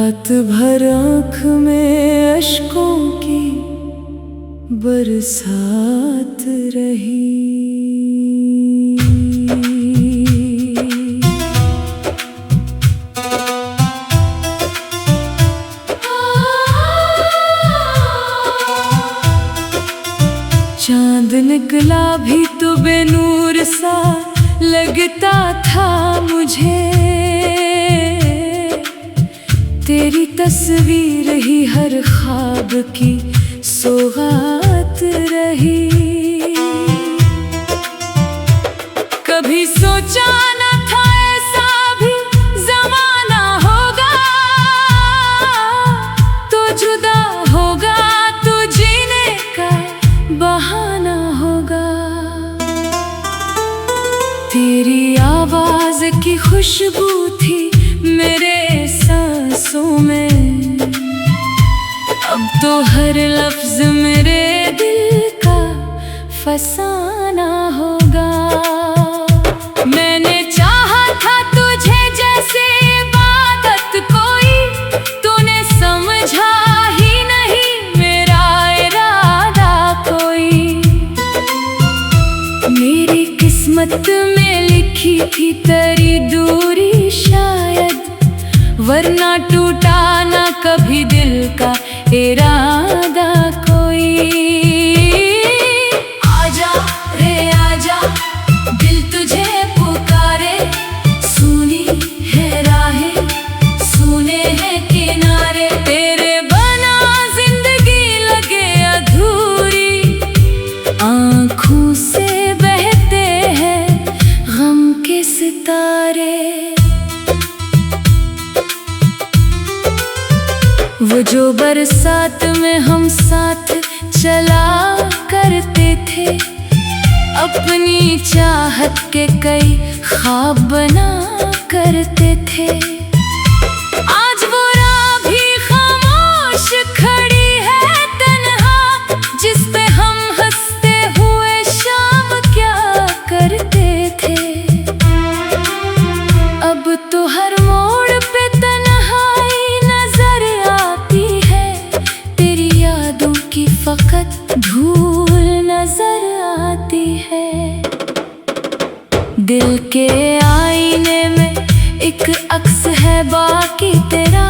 रात भर आँख में अश्कों की बरसात रही। चांद निकला भी तो बेनूर सा लगता था मुझे, तेरी तस्वीर ही हर ख्वाब की सौगात रही। कभी सोचा न था ऐसा भी ज़माना होगा, तो जुदा होगा तो जीने का बहाना होगा। तेरी आवाज़ की खुशबू थी मेरे सांसों में, अब तो हर लफ्ज मेरे दिल का फसाना होगा। मैंने चाहा था तुझे जैसे इबादत कोई, तूने समझा ही नहीं मेरा इरादा कोई। मेरी किस्मत में लिखी थी तेरी दूरी शायद, वरना टूटा ना कभी दिल का इरादा कोई। आजा रे आजा, दिल तुझे पुकारे, सुनी है राहें, सुने हैं किनारे। तेरे बना जिंदगी लगे अधूरी, आँखों से बहते हैं गम के सितारे। वो जो बरसात में हम साथ चला करते थे, अपनी चाहत के कई ख्वाब बना करते थे। आज वो राह भी खामोश खड़ी है तन्हा, जिस पे हम हंसते हुए शाम क्या करते थे। अब तो हर मोड़ पे तन्हाई नजर आती है, तेरी यादों की फकत धूल नजर आती है। दिल के आईने में एक अक्स है बाकी तेरा,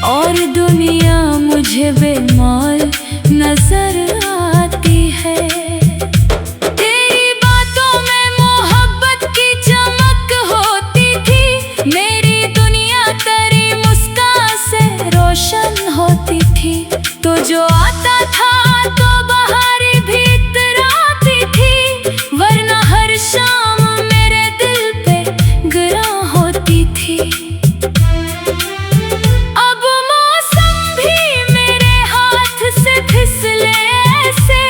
और दुनिया मुझे बेमौल नजर आती है। तेरी बातों में मोहब्बत की चमक होती थी, मेरी दुनिया तेरी मुस्कान से रोशन होती थी। तो जो आता था तो बहारी भी इतराती थी, वरना हर शाम मेरे दिल पे गिरा होती थी। अब मौसम भी मेरे हाथ से फिसले ऐसे,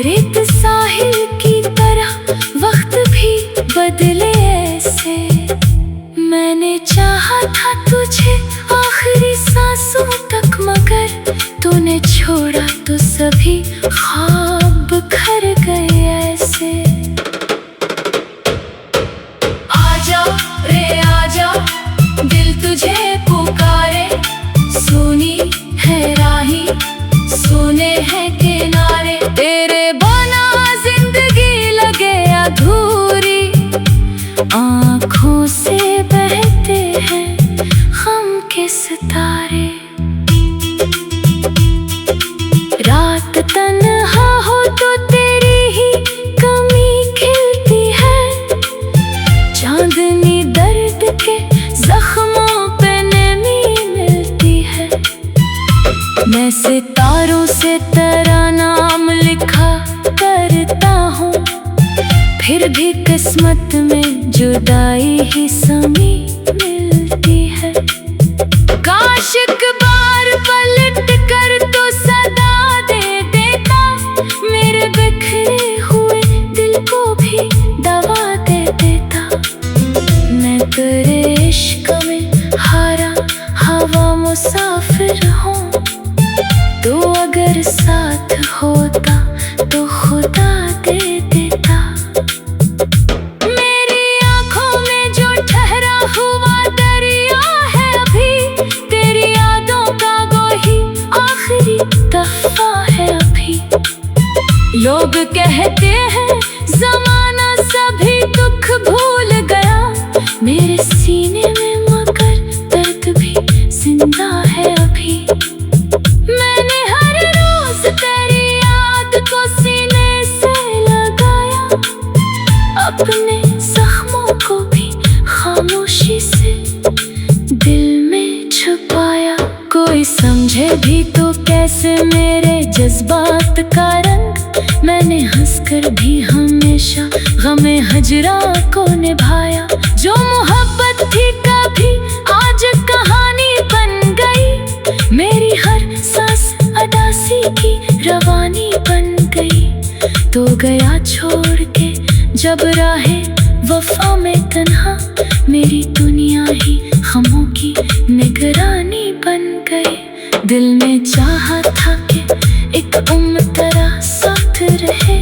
रेत साहिल की तरह वक्त भी बदले ऐसे। मैंने चाहा था तुझे आखिरी सांसों तक, मगर तूने छोड़ा तो सभी ख्वाब बिखर गए ऐसे। आजा रे आजा, दिल तुझे पुकारे, सुनी है राहें, सुने हैं किनारे। तेरे बना जिंदगी लगे अधूरी, आँखों से बहते हैं गम के सितारे। रात तन्हा हो तो तेरी ही कमी खिलती है, चांदनी दर्द के जख्मों पे नमी मिलती है। मैं सितारों से तेरा नाम लिखा करता हूँ, फिर भी किस्मत में जुदाई ही समी मिलती है। काश एक बार पलट कर तो सदा दे देता, मेरे बिखरे हुए दिल को भी दवा दे देता। मैं तेरे इश्क में हारा हवा मुसाफिर हूँ, तो अगर साथ होता तो खुदा दे देता। मेरी आँखों में जो ठहरा हुआ दरिया है अभी, कहते हैं जमाना सभी दुख भूल गया, मेरे सीने में मगर दर्द भी जिंदा है अभी। मैंने हर रोज तेरी याद को सीने से लगाया, अपने जख्मों को भी खामोशी से दिल में छुपाया। कोई समझे भी तो कैसे मेरे जज्बात का रंग, मैंने हंसकर भी हमेशा गमे हजरा को निभाया। जो मोहब्बत थी कभी आज कहानी बन गई, मेरी हर सांस अदासी की रवानी बन गई। तो गया छोड़ के जब राहे वफा में तन्हा, मेरी दुनिया ही गमों की निगरानी बन गई। दिल में चाहा था कि एक उम्र तेरा साथ रहे,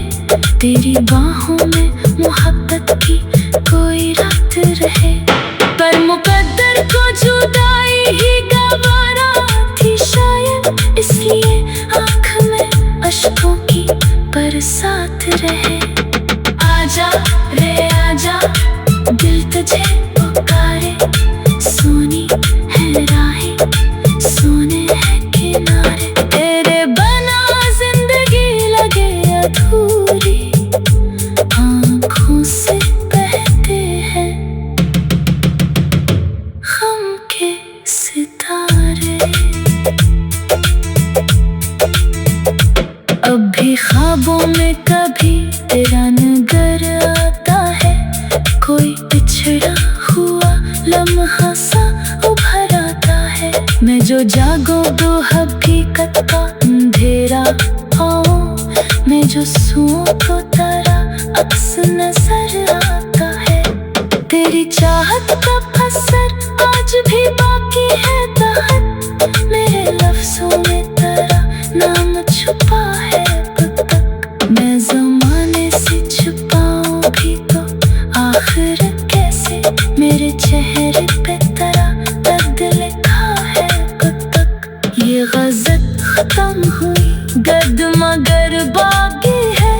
तेरी बाहों में मोहब्बत की कोई रात रहे। पर मुकद्दर को जुदाई ही गवारा थी शायद, इसलिए आँख में अश्कों की बरसात रहे। आजा रे आजा, दिल तुझे पुकारे, सोनी है राहें, सोने हैं किनारे। तेरे बना जिंदगी लगे अधूरी, आँखों से बहते हैं गम के सितारे। अब भी ख्वाबों में कभी तेरा नगर आता है, कोई पिछड़ा हुआ लम्हा सा उभर आता है। मैं जो जागो दो हकीकत का अंधेरा पाऊं, मैं जो सूं तो तेरा अक्स नजर आता है। तेरी चाहत का असर आज भी बाकी है तहत, मेरे लफ्जों में तेरा नाम छुपा है अब तक। मैं जमाने से छुपाऊं भी तो आखिर कैसे, मेरे चेहरे पे तेरा दर्द लिखा है अब तक। ये गज़ल खत्म हुई गर्द मगर बाकी है।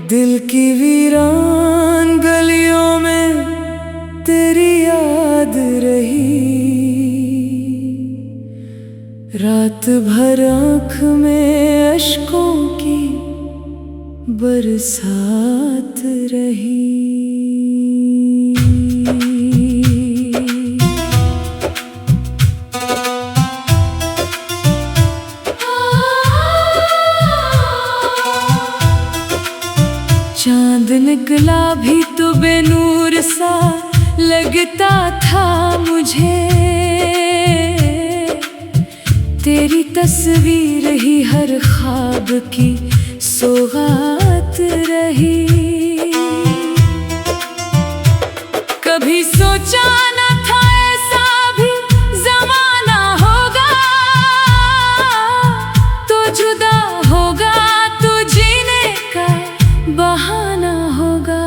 दिल की वीरान गलियों में तेरी याद रही, रात भर आँख में अश्कों की बरसात रही। चांद निकला भी तो बेनूर सा लगता था मुझे, तेरी तस्वीर ही हर ख्वाब की सौगात रही। कभी सोचा न था ऐसा भी जमाना होगा, तो जुदा होगा तो जीने का बहाना होगा।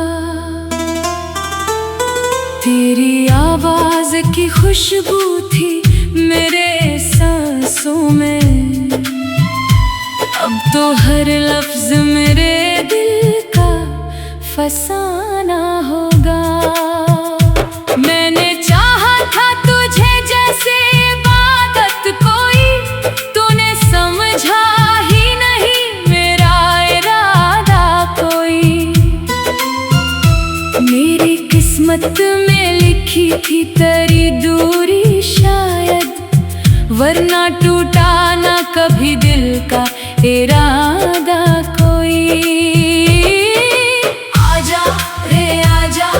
तेरी आवाज की खुशबू थी मेरे सांसों में, अब तो हर लफ्ज मेरे दिल का फसाना होगा। मैंने चाहा था तुझे जैसे इबादत कोई, तूने समझा ही नहीं मेरा इरादा कोई। मेरी किस्मत में लिखी थी तेरी दूरी शायद, वरना टूटा ना कभी दिल का इरादा कोई। आजा रे आजा,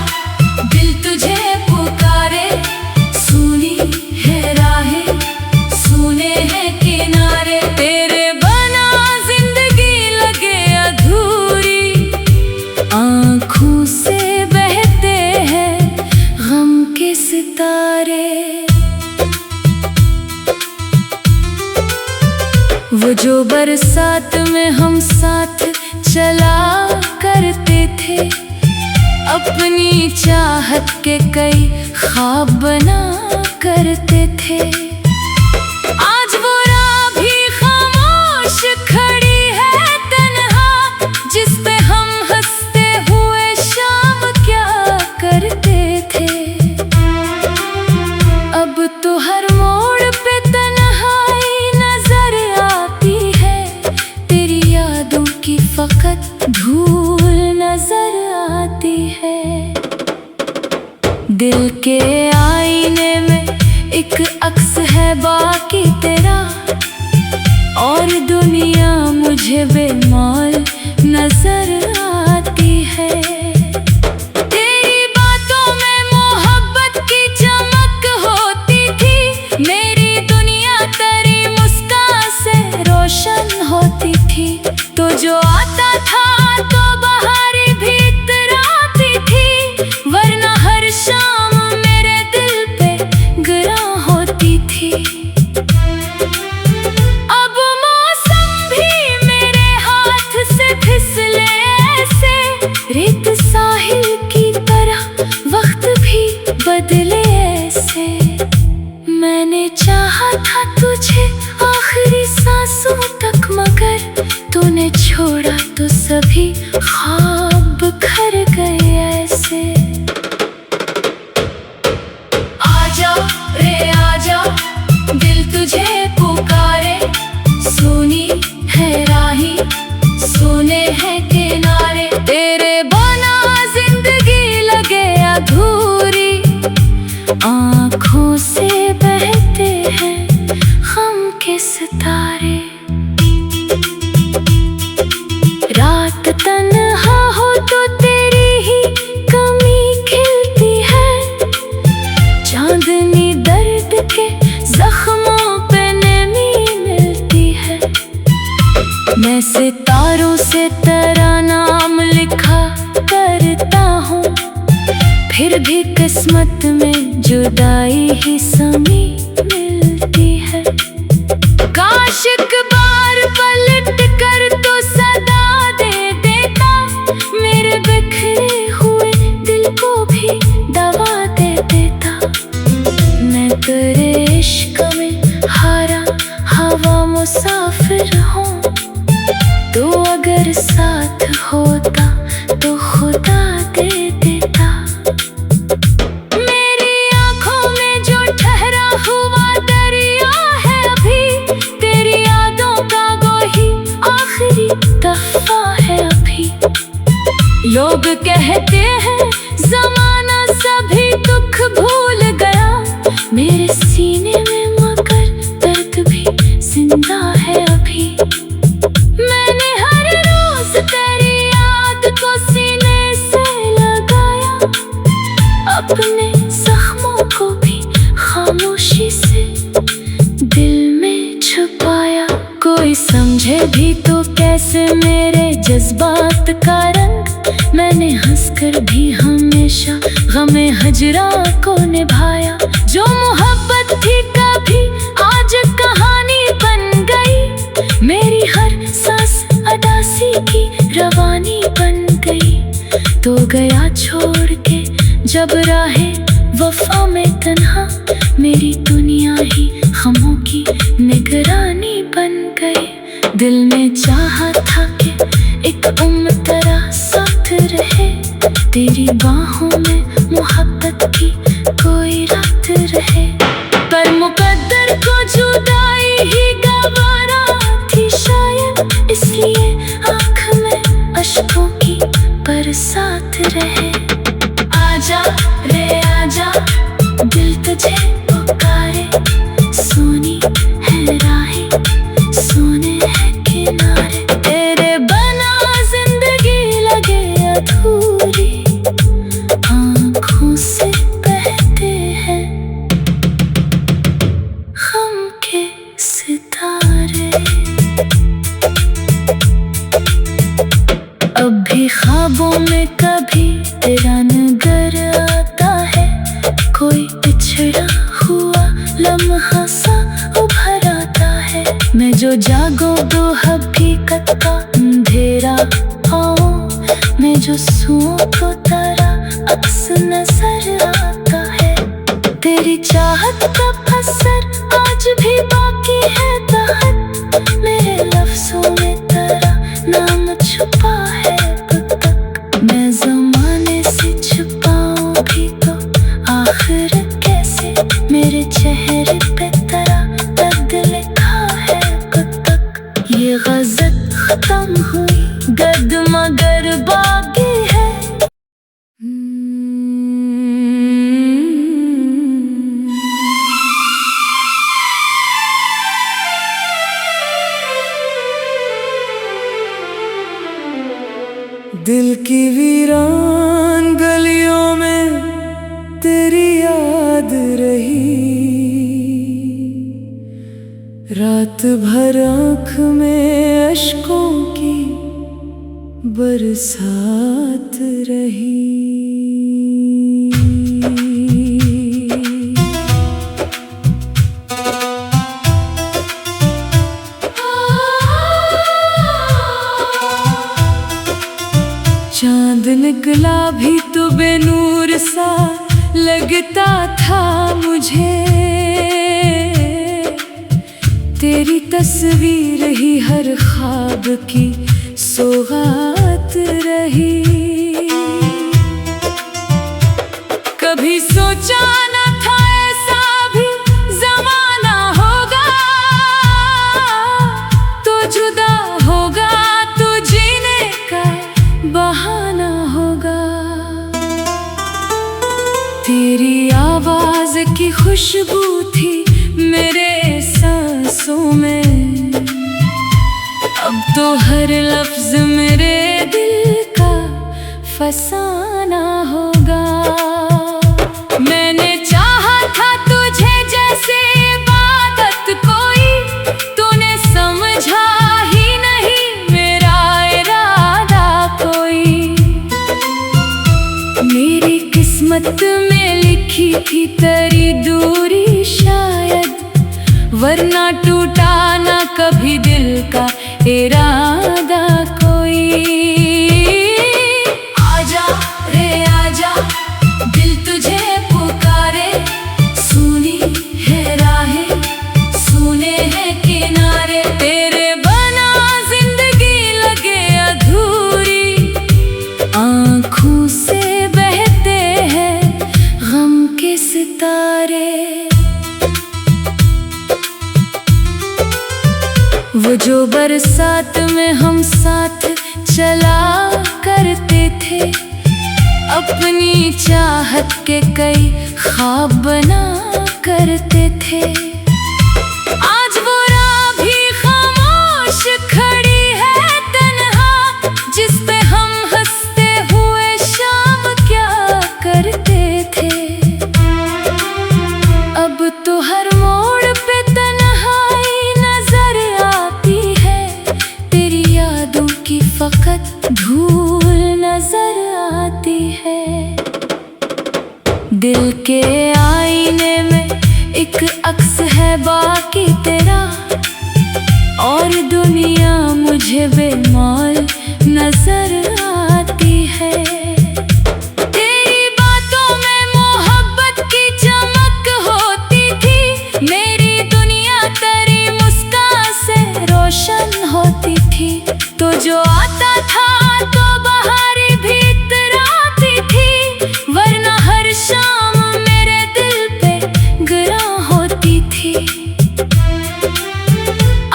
दिल तुझे पुकारे, सुनी है राहें, सुने हैं किनारे। तेरे बना जिंदगी लगे अधूरी, आँखों से बहते हैं गम के सितारे। वो जो बरसात में हम साथ चला करते थे, अपनी चाहत के कई ख्वाब बना करते थे। आज वो राह भी खामोश खड़ी है तन्हा, जिस पे हम हंसते हुए शाम क्या करते थे। अब तो हर मोड़ पे तन्हाई नजर आती है, तेरी यादों की फकत धूल नजर आती है। दिल के आईने में एक अक्स है बाकी तेरा, और दुनिया मुझे बेमौल नजर आती है। तेरी बातों में मोहब्बत की चमक होती थी, मेरी दुनिया तेरी मुस्कान से रोशन होती थी। तो जो आता था तो बहारी भी इतराती थी, वरना हर शाम मेरे दिल पे गिरा होती थी। अब मौसम भी मेरे हाथ से फिसले ऐसे, रेत साहिल की तरह वक्त भी बदले ऐसे। मैंने चाहा था तुझे आखिरी सांसों तक, मगर तूने छोड़ा तो सभी ख्वाब बिखर गए ऐसे। आजा रे आजा, दिल तुझे पुकारे, सुनी है राही, सुने हैं किनारे। तेरे बिना जिंदगी लगे अधूरी, आँखों से बहते हैं गम के सितारे। रात तन्हा हो तो तेरी ही कमी खिलती है, चांदनी दर्द के जख्मों पे नमी मिलती है। मैं सितारों से तेरा नाम लिखा करता हूँ, फिर भी किस्मत में जुदाई ही समी मिलती है। काश एक बार पलट कर तो सदा दे देता, मेरे बिखरे हुए दिल को भी दवा दे देता। मैं तेरे इश्क में हारा हवा मुसाफिर हूँ, तो अगर साथ होता तो खुदा दे देता। मेरी आँखों में जो ठहरा हुआ दरिया है अभी, तेरी यादों का वही आखिरी दफा है अभी। लोग कहते हैं जमाना सभी दुख भूल गया, मेरे सीने में मगर दर्द भी जिंदा है अभी। मैंने हर रोज तेरी याद को सीने से लगाया, अपने जख्मों को भी खामोशी से दिल में छुपाया। कोई समझे भी तो कैसे मेरे जज्बात का रंग, मैंने हंसकर भी हमेशा गमे हजरा को निभाया। जो मोहब्बत थी कभी आज कहानी बन गई, मेरी हर सांस अदासी की रवानी बन गई। तो गया छोड़ के जब राहे वफा में तन्हा, मेरी दुनिया ही गमों की निगरानी बन गई। दिल में चाहा था कि एक उम्र तेरा साथ रहे, तेरी बाहों में मोहब्बत की कोई रात रहे। पर मुकद्दर को जुदाई ही गवारा थी शायद, इसलिए आँख में अश्कों की बरसात रहे। आजा रे आजा, दिल तुझे पुकारे, सुनी है राहें, सुने हैं किनारे। तेरे बिना जिंदगी लगे अधूरी, आँखों से बहते हैं गम के सितारे। अब भी ख्वाबों में कभी तेरा नगर आता है, कोई पिछड़ा हुआ लम्हा सा उभर आता है। मैं जो जागो तो हकीकत का अंधेरा आऊं, मैं जो सूं तो तारा नजर आता है। तेरी चाहत का असर आज भी बाकी है दाहत, मेरे लफ्जों में तेरा नाम छुपा है कब तक। मैं ज़माने से छुपाऊं भी तो आखिर कैसे, मेरे चेहरे पे तेरा दर्द लिखा है कब तक। ये गज़ल खत्म हुई गर्द मगर बाकी है। दिल की वीरान गलियों में तेरी याद रही, रात भर आँख में अश्कों की बरसात रही। चांद निकला भी तो बेनूर सा लगता था मुझे, तेरी तस्वीर ही हर ख्वाब की सौगात रही। कभी सोचा न था ऐसा भी ज़माना होगा, तो जुदा होगा तो जीने का बहाना होगा। तेरी आवाज़ की खुशबू थी मेरे सांसों में, अब तो हर लफ्ज मेरे दिल का फसाना होगा। मैंने चाहा था तुझे जैसे इबादत कोई, तूने समझा ही नहीं मेरा इरादा कोई। मेरी किस्मत में लिखी थी तेरी दूरी शायद, वरना टूटा ना कभी दिल का इरादा कोई। आजा रे आजा दिल तुझे पुकारे, सुनी है राहें सुने हैं किनारे, तेरे बना जिंदगी लगे अधूरी, आँखों से बहते हैं गम के सितारे। वो जो बरसात में हम साथ चला करते थे, अपनी चाहत के कई ख्वाब बना करते थे। आज वो राह भी खामोश खड़ी है तन्हा, जिस पे हम हंसते हुए शाम क्या करते थे। अब तो हर मोड़ पे तन्हाई नजर आती है, तेरी यादों की फकत धूल नजर आती है। दिल के आईने में एक अक्स है बाकी तेरा, और दुनिया मुझे बेमौल नजर आती है। तेरी बातों में मोहब्बत की चमक होती थी, मेरी दुनिया तेरी मुस्कान से रोशन होती थी। तो जो आता था तो बहारी भी इतराती थी, वरना हर शाम मेरे दिल पे गिरा होती थी।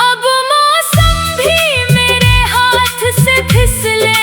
अब मौसम भी मेरे हाथ से फिसले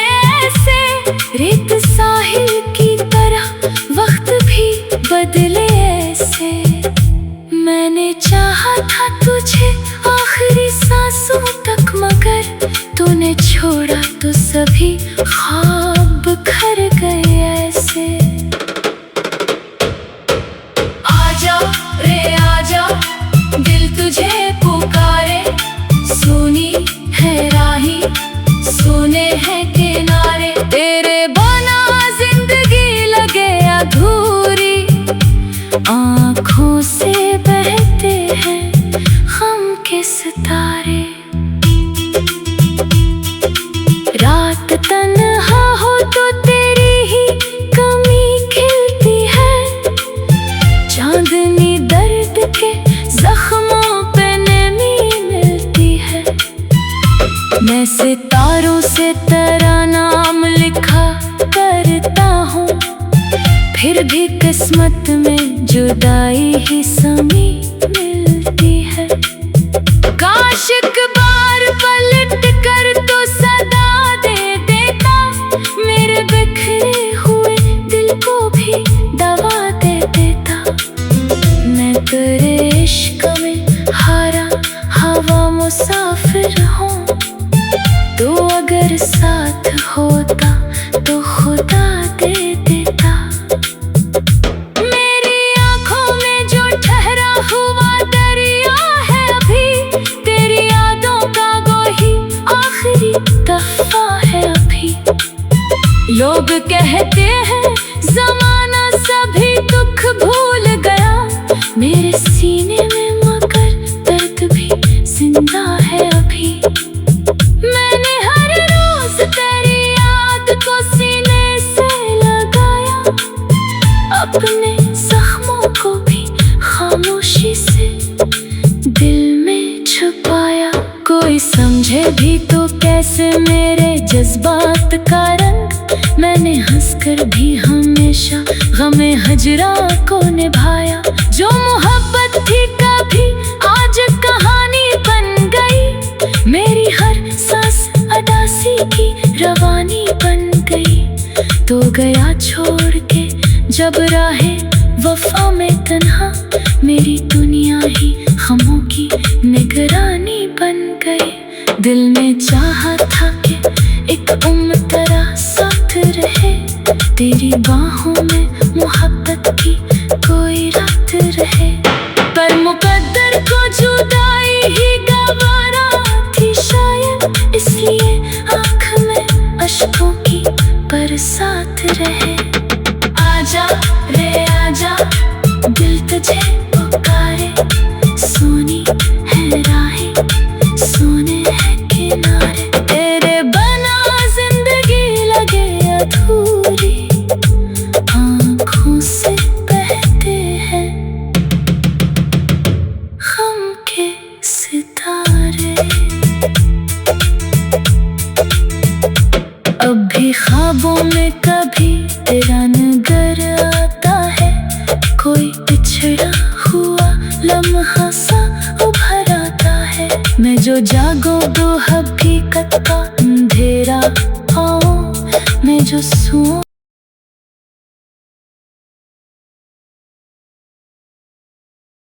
फिर भी किस्मत में जुदाई ही समी मिलती है। काश एक बार पलट कर तो सदा दे देता, मेरे बिखरे हुए दिल को भी दवा दे देता। मैं तेरे इश्क में हारा हवा मुसाफिर हूँ, तो अगर साथ होता तो खुदा दे देता। मेरी आंखों में जो ठहरा हुआ दरिया है अभी, तेरी यादों का वही आखिरी दफा है अभी। लोग कहते हैं जमाना सभी दुख भूल गया, मेरे सीने में मगर दर्द भी जिंदा है अभी। मैंने हर रोज तेरी याद को सीने से लगाया, अपने जख्मों को भी खामोशी से दिल में छुपाया। कोई समझे भी तो कैसे मेरे जज्बात का रंग, मैंने हंसकर भी हमेशा गमे हजरा को निभाया। जो मोहब्बत थी कभी आज कहानी बन गई, मेरी हर सांस अदासी की रवानी बन गई। तो गया छोड़ के जब राहे वफा में तन्हा, मेरी दुनिया ही गमों की निगरानी बन गई। दिल में चाहा था कि एक उम्र तेरा साथ रहे, तेरी बाहों में मोहब्बत की कोई रात रहे। पर मुकद्दर को जुदाई ही गवारा थी शायद, इसलिए आँख में अश्कों की बरसात रहे। आजा रे आजा, दिल तुझे पुकारे, सोनी है राहें, सोने हैं किनारे। तेरे बना जिंदगी लगे अधूरी, आँखों से बहते हैं गम के सितारे। अब भी ख्वाबों में कभी तेरा नजर आता है, कोई पिछड़ा हुआ लम्हा सा उभर आता है। मैं जो जागो तो हकीकत का अंधेरा पाऊं, मैं जो सो